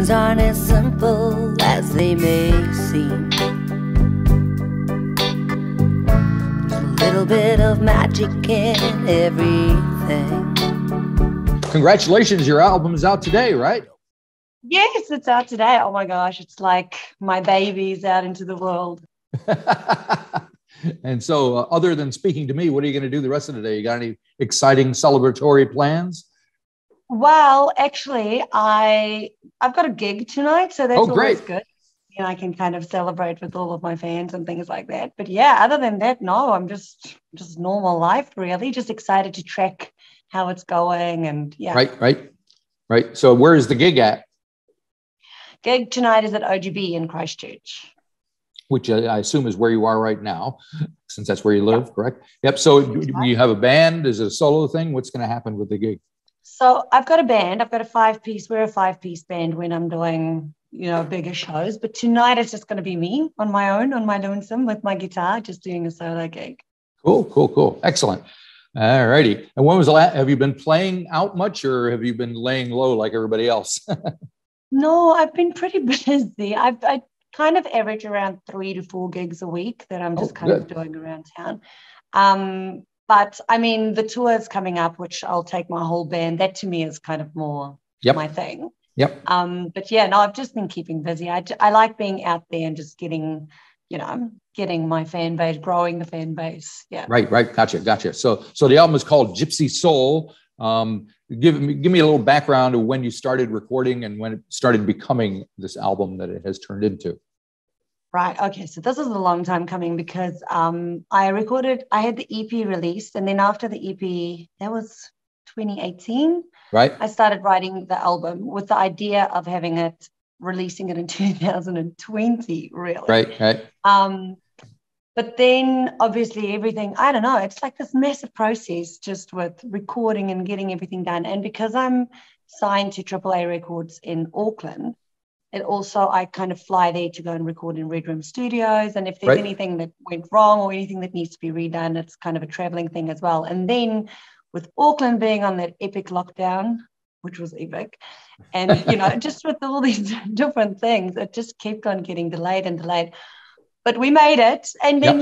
Things aren't as simple as they may seem. There's a little bit of magic in everything. Congratulations, your album is out today, right? Yes, it's out today. Oh my gosh, it's like my baby's out into the world. And so other than speaking to me, what are you going to do the rest of the day? You got any exciting celebratory plans? Well, actually, I've got a gig tonight, so that's always great. good. And I can kind of celebrate with all of my fans and things like that. But yeah, other than that, no, I'm just normal life, really. Just excited to track how it's going. And yeah. Right. So where is the gig at? Gig tonight is at OGB in Christchurch. Which I assume is where you are right now, since that's where you live, correct? Yep. So you have a band? Is it a solo thing? What's going to happen with the gig? So I've got a band. I've got a 5-piece. We're a 5-piece band when I'm doing, bigger shows. But tonight it's just going to be me on my own, on my lonesome with my guitar, just doing a solo gig. Cool. Excellent. All righty. And when was the last? Have you been playing out much, or have you been laying low like everybody else? No, I've been pretty busy. I kind of average around 3 to 4 gigs a week that I'm just kind of doing around town. But I mean, the tour is coming up, which I'll take my whole band. That to me is kind of more my thing. Yep. But yeah, no, I've just been keeping busy. I like being out there and just getting my fan base, growing the fan base. Yeah. Right. Gotcha. So the album is called Gypsy Soul. Give me a little background of when you started recording and when it started becoming this album that it has turned into. Right. Okay. So this is a long time coming because I had the EP released, and then after the EP, that was 2018. Right. I started writing the album with the idea of releasing it in 2020, really. Right. But then obviously everything, I don't know, it's like this massive process just with recording and getting everything done. And because I'm signed to AAA Records in Auckland, I kind of fly there to go and record in Red Room Studios. And if there's anything that went wrong or anything that needs to be redone, it's kind of a traveling thing as well. And then with Auckland being on that epic lockdown, which was epic, and, just with all these different things, it just kept on getting delayed and delayed. But we made it. And then,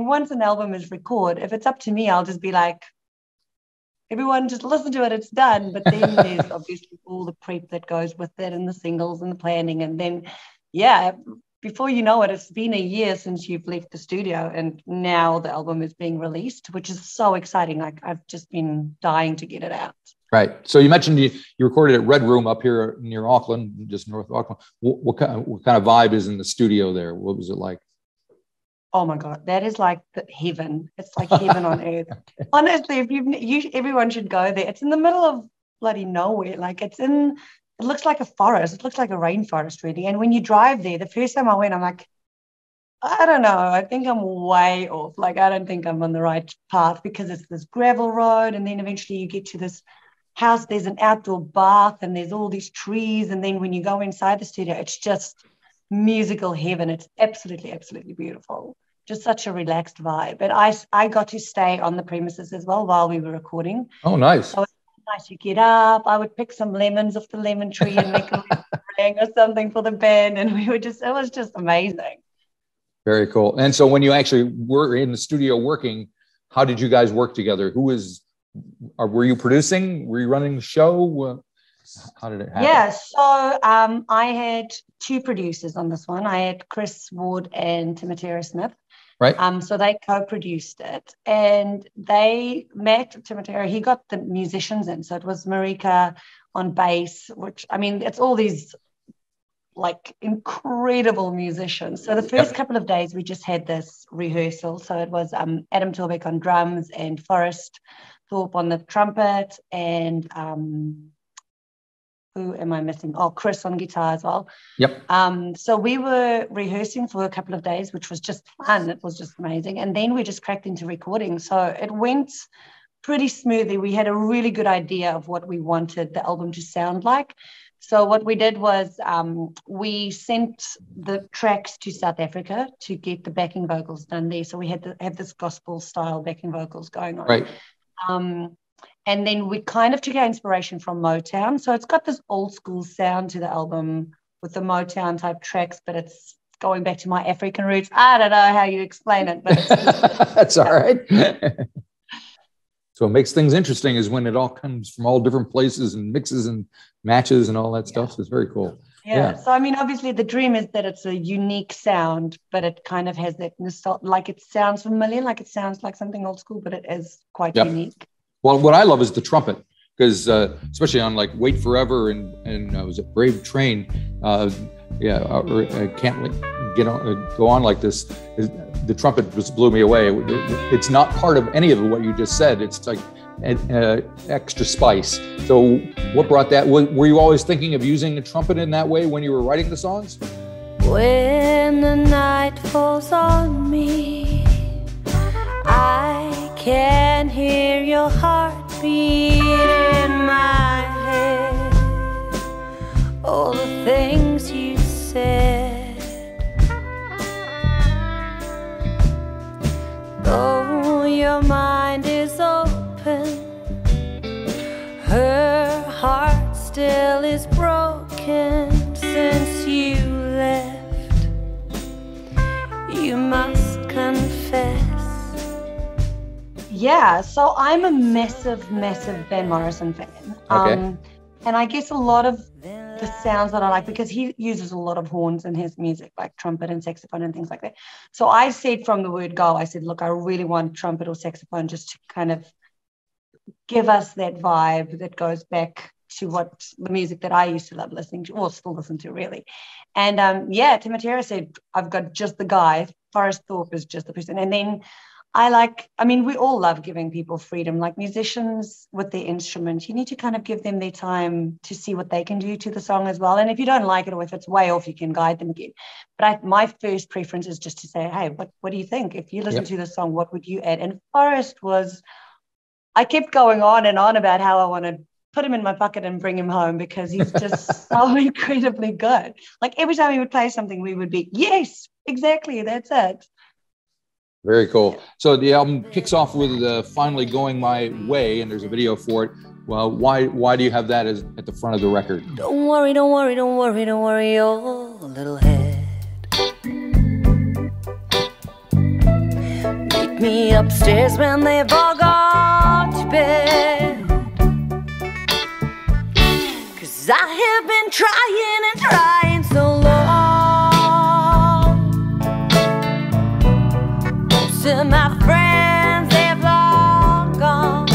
once an album is recorded, if it's up to me, I'll just be like, everyone just listen to it, it's done. But then there's obviously all the prep that goes with it and the singles and the planning. And then, before you know it, it's been a year since you've left the studio and now the album is being released, which is so exciting. Like I've just been dying to get it out. Right. So you mentioned you recorded at Red Room up here near Auckland, just north of Auckland. What kind of vibe is in the studio there? What was it like? Oh my God, that is like heaven. It's like heaven on earth. Honestly, if everyone should go there. It's in the middle of bloody nowhere. Like it looks like a forest. It looks like a rainforest, really. And when you drive there, the first time I went, I'm like, I don't know. I think I'm way off. Like I don't think I'm on the right path because it's this gravel road, and then eventually you get to this house, there's an outdoor bath and there's all these trees, and then when you go inside the studio, it's just musical heaven. It's absolutely beautiful. Just such a relaxed vibe. And I got to stay on the premises as well while we were recording. Oh, nice. So it's nice. You get up, I would pick some lemons off the lemon tree and make a ring or something for the band, and it was just amazing. Very cool. And so when you actually were in the studio working, how did you guys work together? Were you producing? Were you running the show? How did it happen? Yeah, so I had 2 producers on this one. I had Chris Ward and Timothy Smith. Right. So they co-produced it, and they met Timothy. He got the musicians in. So it was Marika on bass, which, it's all these like incredible musicians. So the first couple of days we just had this rehearsal. So it was Adam Torbeck on drums and Forrest Thorpe on the trumpet, and who am I missing? Oh, Chris on guitar as well. Yep. So we were rehearsing for a couple of days, which was just fun. It was just amazing. And then we just cracked into recording. So it went pretty smoothly. We had a really good idea of what we wanted the album to sound like. So what we did was we sent the tracks to South Africa to get the backing vocals done there. So we had to have this gospel style backing vocals going on. Right. And then we kind of took our inspiration from Motown. So it's got this old school sound to the album with the Motown type tracks, but it's going back to my African roots. I don't know how you explain it, but it's just, that's all right. So it makes things interesting is when it all comes from all different places and mixes and matches and all that stuff. So it's very cool. Yeah. So, I mean, obviously the dream is that it's a unique sound, but it kind of has that like it sounds familiar, like it sounds like something old school, but it is quite unique. Well, what I love is the trumpet, because especially on like Wait Forever and was it Brave Train? I can't go on like this. The trumpet just blew me away. It's not part of any of what you just said. It's like extra spice. So what brought that? Were you always thinking of using a trumpet in that way when you were writing the songs? When the night falls on me, I can hear your heartbeat in my head. All the things you said. Though your mind is open, her heart still is broken since you left. You must confess. Yeah, so I'm a massive Benmorrison fan. Okay. And I guess a lot of the sounds that I like, because he uses a lot of horns in his music, like trumpet and saxophone and things like that. So I said from the word go, I said, look, I really want trumpet or saxophone just to kind of give us that vibe that goes back to what the music that I used to love listening to, or still listen to, really. And Timotera said, I've got just the guy. Forrest Thorpe is just the person. And then we all love giving people freedom, like musicians with their instrument. You need to kind of give them their time to see what they can do to the song as well. And if you don't like it, or if it's way off, you can guide them again. But my first preference is just to say, hey, what do you think? If you listen to the song, what would you add? And Forrest I kept going on and on about how I want to put him in my bucket and bring him home, because he's just so incredibly good. Like every time he would play something, we would be, yes, exactly, that's it. Very cool. So the album kicks off with Finally Going My Way, and there's a video for it. Well, why do you have that at the front of the record? Don't worry, don't worry, don't worry, don't worry your little head. Meet me upstairs when they've all gone to bed. 'Cause I have been trying and trying so long. To my friends, they've long gone.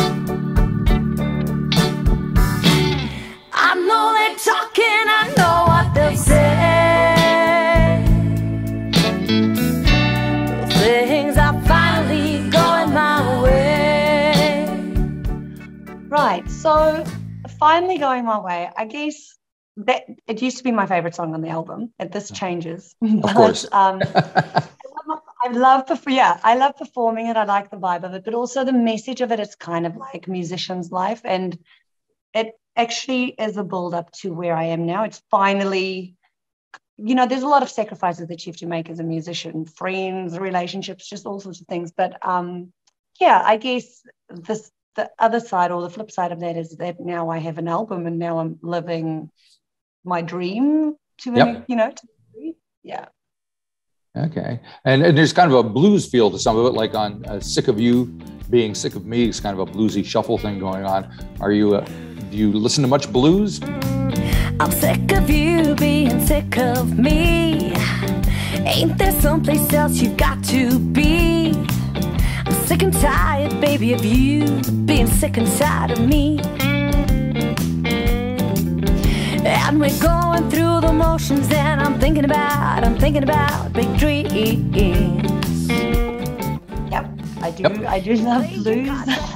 I know they're talking, I know what they'll say. Those things are finally going my way. Right, so Finally Going My Way, I guess that it used to be my favorite song on the album. This changes. Of course. I love performing it. I like the vibe of it, but also the message of it is kind of like musician's life, and it actually is a build up to where I am now. It's finally, there's a lot of sacrifices that you have to make as a musician, friends, relationships, just all sorts of things. But I guess the other side, or the flip side of that, is that now I have an album, and now I'm living my dream to yeah. Okay. And there's kind of a blues feel to some of it, like on Sick of You Being Sick of Me. It's kind of a bluesy shuffle thing going on. Do you listen to much blues? I'm sick of you being sick of me. Ain't there someplace else you've got to be? I'm sick and tired, baby, of you being sick and tired of me. And we're going through the motions, and I'm thinking about big dreams. Yep, I do love blues.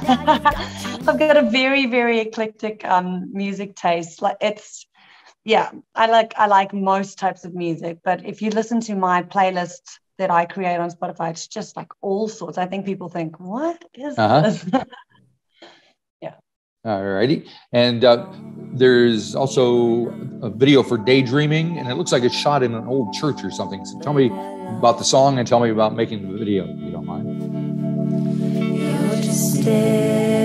I've got a very, very eclectic music taste. I like most types of music, but if you listen to my playlist that I create on Spotify, it's just like all sorts. I think people think, what is this? All righty. And there's also a video for Daydreaming, and it looks like it's shot in an old church or something. So tell me about the song and tell me about making the video, if you don't mind. You're just stay.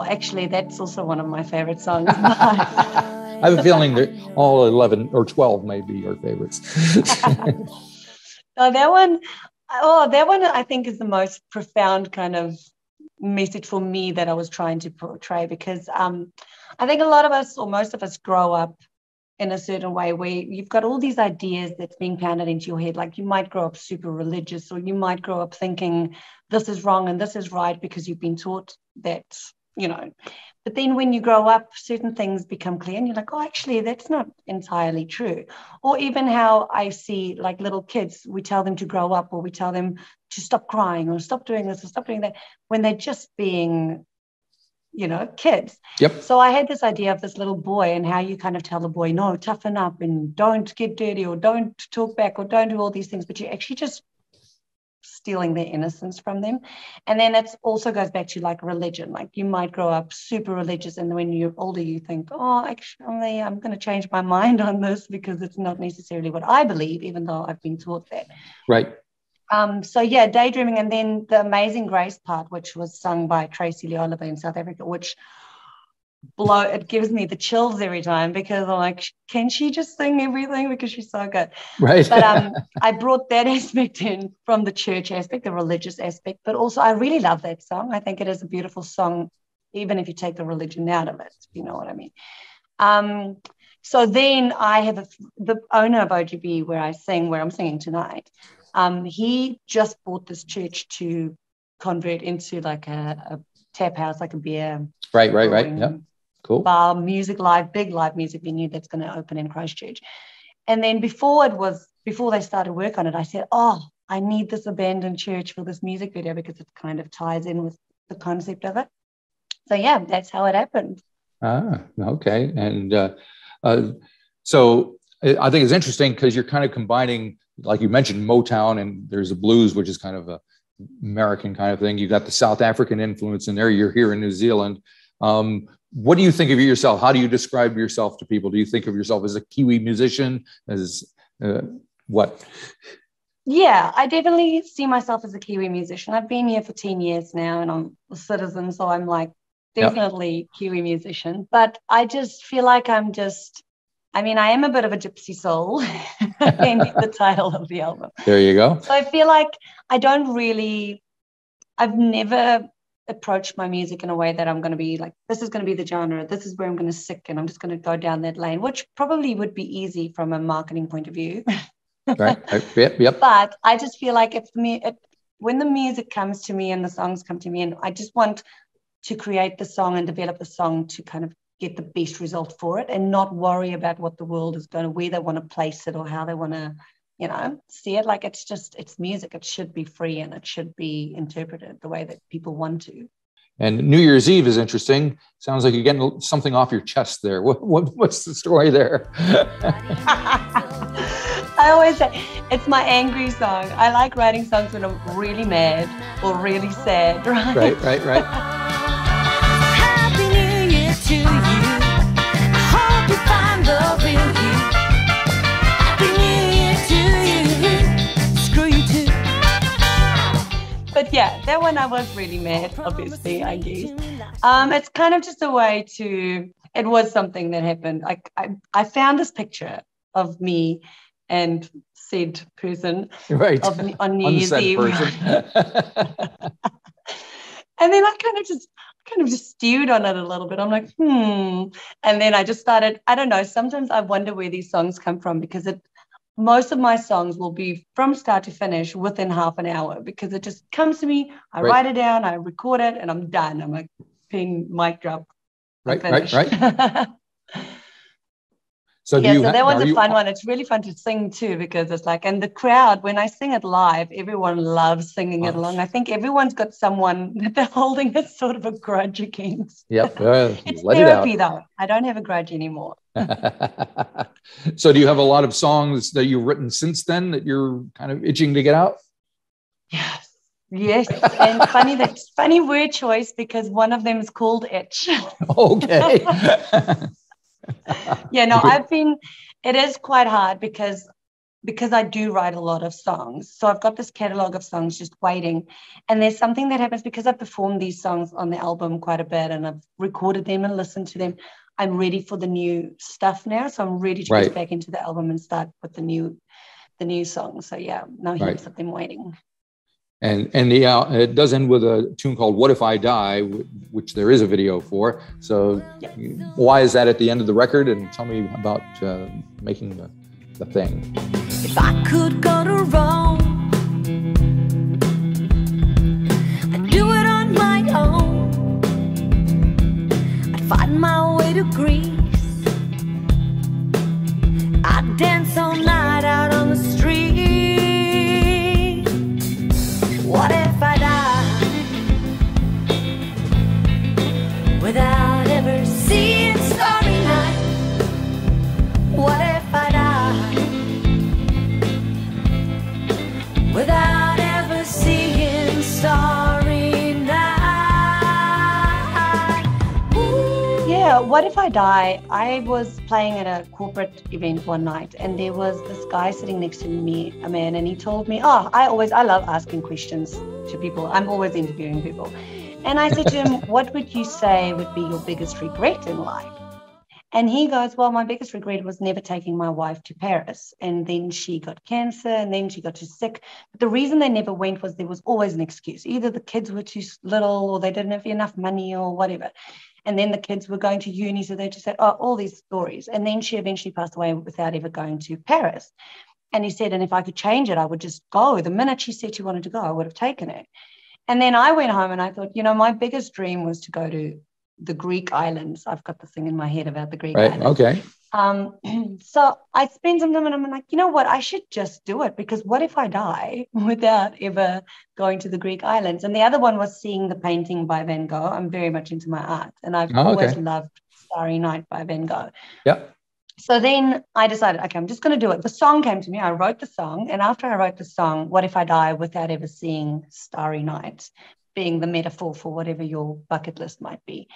actually, that's also one of my favorite songs. I have a feeling that all 11 or 12 may be your favorites. Oh, that one I think is the most profound kind of message for me that I was trying to portray, because I think a lot of us, or most of us, grow up in a certain way where you've got all these ideas that's being pounded into your head. Like, you might grow up super religious, or you might grow up thinking this is wrong and this is right because you've been taught that, but then when you grow up, certain things become clear and you're like, oh, actually, that's not entirely true. Or even how I see, like, little kids, we tell them to grow up, or we tell them to stop crying or stop doing this or stop doing that, when they're just being, kids. Yep. So I had this idea of this little boy, and how you kind of tell the boy, no, toughen up and don't get dirty, or don't talk back, or don't do all these things, but you're actually just stealing their innocence from them. And then it also goes back to, like, religion. Like, you might grow up super religious, and when you're older you think, oh, actually I'm going to change my mind on this because it's not necessarily what I believe, even though I've been taught that. Right. So yeah, Daydreaming, and then the Amazing Grace part, which was sung by Tracy Lee Oliver in South Africa, which it gives me the chills every time, because I'm like, can she just sing everything, because she's so good. Right. But I brought that aspect in from the church aspect, the religious aspect, but also I really love that song. I think it is a beautiful song, even if you take the religion out of it, you know what I mean. So then I have the owner of OGB, where I'm singing tonight. He just bought this church to convert into like a tap house, like a beer. Right. Yeah. Cool. Bar, big live music venue that's going to open in Christchurch. And then before they started work on it, I said, oh, I need this abandoned church for this music video, because it kind of ties in with the concept of it. So yeah, that's how it happened. Okay. And so I think it's interesting, because you're kind of combining, like you mentioned, Motown, and there's a blues, which is kind of a American kind of thing. You got the South African influence in there. You're here in New Zealand. What do you think of yourself? How do you describe yourself to people? Do you think of yourself as a Kiwi musician? As what? Yeah, I definitely see myself as a Kiwi musician. I've been here for 10 years now, and I'm a citizen, so I'm like definitely Kiwi musician. But I just feel like I am a bit of a Gypsy Soul, hence the title of the album. There you go. So I feel like I've never approached my music in a way that I'm going to be like, this is going to be the genre, this is where I'm going to stick, and I'm just going to go down that lane, which probably would be easy from a marketing point of view. Right. Yep. But I just feel like when the music comes to me and the songs come to me, and I just want to create the song and develop the song to kind of get the best result for it, and not worry about what the world is where they want to place it, or how they want to, see it. Like, it's music. It should be free, and it should be interpreted the way that people want to. And New Year's Eve is interesting. Sounds like you're getting something off your chest there. What's the story there? I always say it's my angry song. I like writing songs when I'm really mad or really sad, right? Right. Happy New Year to you. I hope you find love in you. Happy New Year to you. Screw you too. But yeah, that one I was really mad, obviously, I guess. It's kind of just a way it was something that happened. I found this picture of me and said person on New Year's Eve. And then I kind of just stewed on it a little bit. I'm like, And then I just started, I don't know, sometimes I wonder where these songs come from, because most of my songs will be from start to finish within half an hour, because it just comes to me. I write it down, I record it, and I'm done. I'm like, pin, mic drop. Right. So that one's a fun one. It's really fun to sing too, because it's like, and the crowd, when I sing it live, everyone loves singing it along. I think everyone's got someone that they're holding a sort of a grudge against. Yep. It's therapy though. I don't have a grudge anymore. So do you have a lot of songs that you've written since then that you're kind of itching to get out? Yes. And funny word choice, because one of them is called Itch. Okay. Yeah, no, it is quite hard, because because I do write a lot of songs. So I've got this catalog of songs just waiting. And there's something that happens because I've performed these songs on the album quite a bit and I've recorded them and listened to them. I'm ready for the new stuff now. So I'm ready to get back into the album and start with the new songs. So yeah, no heaps of them waiting. And it does end with a tune called "What If I Die," which there is a video for. So why is that at the end of the record? And tell me about making the thing. If I could go to Rome, I'd do it on my own. I'd find my way to Greece. I'd dance all night out on the street. What if I die without ever seeing Starry Night? What if I die without ever seeing Starry Night? Ooh. Yeah, what if I die? I was playing at a corporate event one night and there was this guy sitting next to me, a man, and he told me, I love asking questions to people. I'm always interviewing people. And I said to him, what would you say would be your biggest regret in life? And he goes, well, my biggest regret was never taking my wife to Paris. And then she got cancer and then she got too sick. But the reason they never went was there was always an excuse. Either the kids were too little or they didn't have enough money or whatever. And then the kids were going to uni. So they just said, all these stories. And then she eventually passed away without ever going to Paris. And he said, and if I could change it, I would just go. The minute she said she wanted to go, I would have taken it. And then I went home and I thought, my biggest dream was to go to the Greek islands. I've got this thing in my head about the Greek islands. Okay. So I spent some time and I'm like, you know what? I should just do it because what if I die without ever going to the Greek islands? And the other one was seeing the painting by Van Gogh. I'm very much into my art and I've always loved Starry Night by Van Gogh. Yeah. So then I decided, okay, I'm just going to do it. The song came to me. I wrote the song. And after I wrote the song, what if I die without ever seeing Starry Night, being the metaphor for whatever your bucket list might be.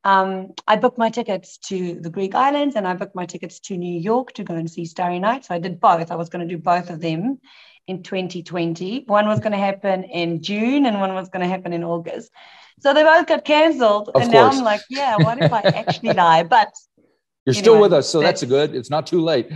I booked my tickets to the Greek islands and I booked my tickets to New York to go and see Starry Night. So I did both. I was going to do both of them in 2020. One was going to happen in June and one was going to happen in August. So they both got cancelled. And now I'm like, yeah, what if I actually die? But you're still with us, so that's good. It's not too late.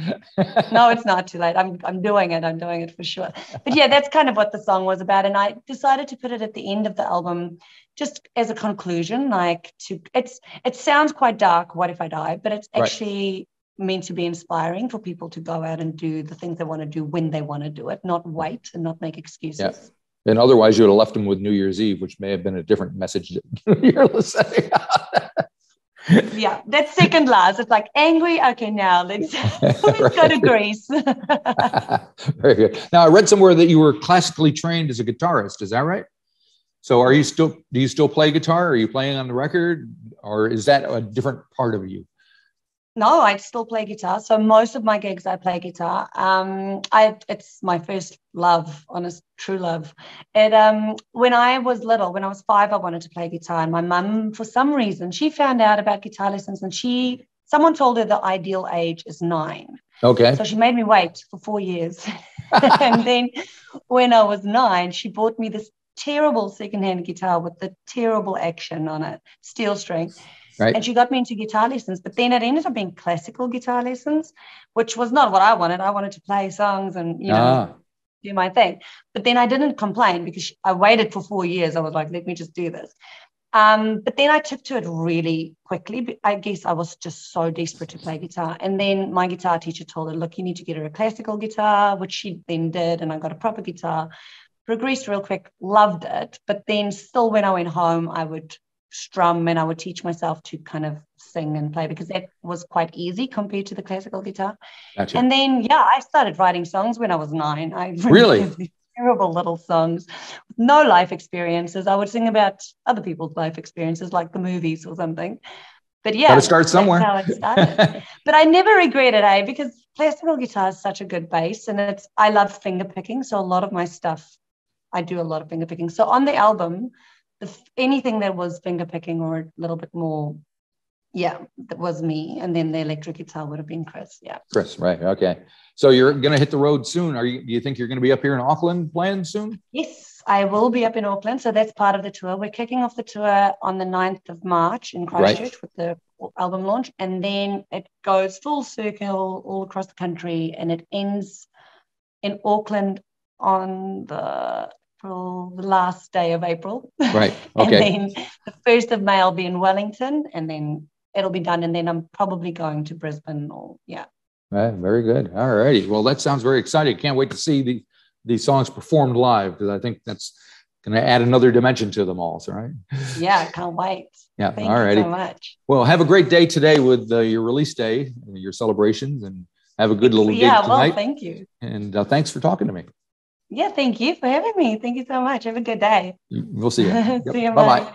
No, it's not too late. I'm doing it. I'm doing it for sure. But yeah, that's kind of what the song was about. And I decided to put it at the end of the album just as a conclusion, it sounds quite dark, what if I die, but it's actually meant to be inspiring for people to go out and do the things they want to do when they want to do it, not wait and not make excuses. Yeah. And otherwise you would have left them with New Year's Eve, which may have been a different message that you're listening. Yeah, that's second last. It's like angry. Okay, now let's go to Greece. Very good. Now I read somewhere that you were classically trained as a guitarist. Is that right? So do you still play guitar? Are you playing on the record, or is that a different part of you? No, I still play guitar. So most of my gigs, I play guitar. It's my first love, honest, true love. When I was little, when I was 5, I wanted to play guitar. And my mum, for some reason, she found out about guitar lessons and someone told her the ideal age is 9. Okay. So she made me wait for 4 years. And then when I was 9, she bought me this terrible secondhand guitar with the terrible action on it, steel string. Right. And she got me into guitar lessons, but then it ended up being classical guitar lessons, which was not what I wanted. I wanted to play songs and, do my thing. But then I didn't complain because I waited for 4 years. I was like, let me just do this. But then I took to it really quickly. I guess I was just so desperate to play guitar. And then my guitar teacher told her, look, you need to get her a classical guitar, which she then did. And I got a proper guitar, progressed real quick, loved it. But then still when I went home, I would strum and I would teach myself to kind of sing and play because that was quite easy compared to the classical guitar. Gotcha. And then, I started writing songs when I was 9. I really terrible little songs with no life experiences. I would sing about other people's life experiences like the movies or something. But yeah, gotta start somewhere. That's how it started. But I never regretted it, because classical guitar is such a good bass, and I love finger picking. So a lot of my stuff, I do a lot of finger picking. So on the album, anything that was finger picking or a little bit more Yeah, that was me. And then the electric guitar would have been Chris. Yeah. Chris, right. Okay. So you're going to hit the road soon. Do you think you're going to be up here in Auckland playing soon? Yes, I will be up in Auckland. So that's part of the tour. We're kicking off the tour on the 9th of March in Christchurch with the album launch. And then it goes full circle all across the country. And it ends in Auckland on the last day of April. Right. Okay. And then the 1st of May I'll be in Wellington, and then it'll be done. And then I'm probably going to Brisbane Very good. All righty. Well, that sounds very exciting. Can't wait to see these songs performed live, because I think that's going to add another dimension to them all. So, right? Yeah, I can't wait. Yeah. Thank all righty. you so much. Well, have a great day today with your release day, your celebrations, and have a good little gig tonight. Well, thank you. And thanks for talking to me. Yeah, thank you for having me. Thank you so much. Have a good day. We'll see you. See you. Bye-bye.